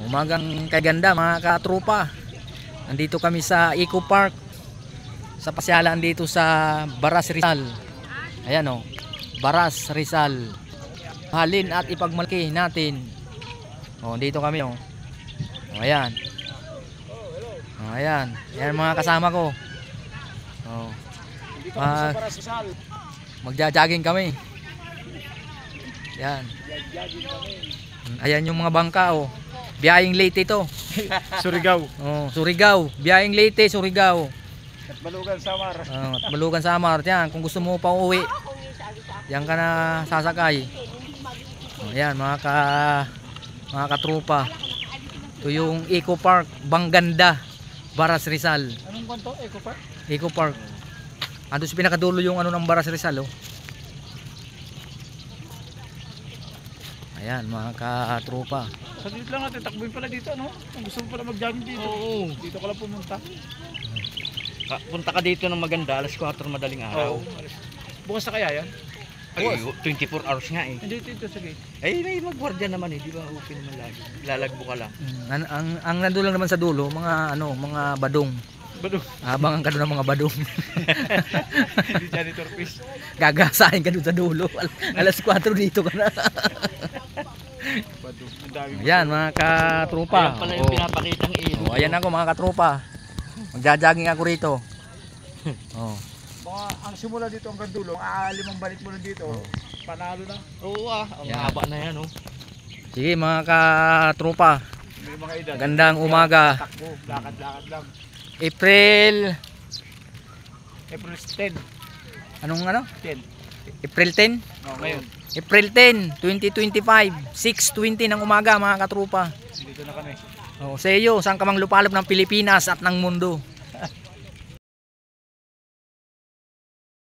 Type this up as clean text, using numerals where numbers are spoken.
Umagang kaganda mga katropa. Nandito kami sa Eco Park. Sa pasyalan dito sa Baras Rizal. Ayan o, Baras Rizal. Halin at ipagmalaki natin. O, dito kami o. O, ayan. O, ayan. Ayan mga kasama ko. O. Magja-jogging kami. Ayan. Ayan yung mga bangka o. Biyaheng Leyte ito. Surigao. Oh, Surigao. Biyaheng Leyte, Surigao. At Balugan Samar. At Balugan Samar. Yan, kung gusto mo pa uwi, yan ka na sasakay. Oh, yan, mga katropa. Ito yung Eco Park, Bangganda, Baras Rizal. Anong kanto? Eco Park? Eco Park. Ando sa pinakadulo yung ano ng Baras Rizal, oh. Ayan, mga katropa. Sa dito lang natin, takbuhin pala dito, no? Kung gusto mo pala mag-jogging dito. Oo. Dito ka lang pumunta. Punta ka dito ng maganda, alas 4 madaling araw. Bukas na kaya yan? Ay, 24 hours nga eh. Hindi, dito sa gate. Ay, may magwardya naman eh, di ba? Open naman lagi. Lalagbo ka lang. Ang nandoon lang naman sa dulo, mga mga badong. Badong. Abangan ka doon ng mga badong. Hindi janitor fish. Gagasahin ka doon sa dulo. Alas 4 dito ka na. Badong. Ang dami. Ayan mga katropa. Ayan pala yung pinapakitang ilog. Oh, ayan ako mga katropa. Magja-jogging ako rito. Oh. Mga ang simula dito hanggang dulo, ang limang balik mo na dito, panalo na. Oo ang Yan. haba na yan oh. Sige mga katropa. May mga edad. Gandang umaga. Takbo, lakad-lakad lang. April April 10. Anong ano? 10. April 10? Oh, ngayon. April 10, 2025. 6:20 ng umaga mga katropa. Dito na kami. Oh, sa iyo, saan ka mang lupalop ng Pilipinas at ng mundo.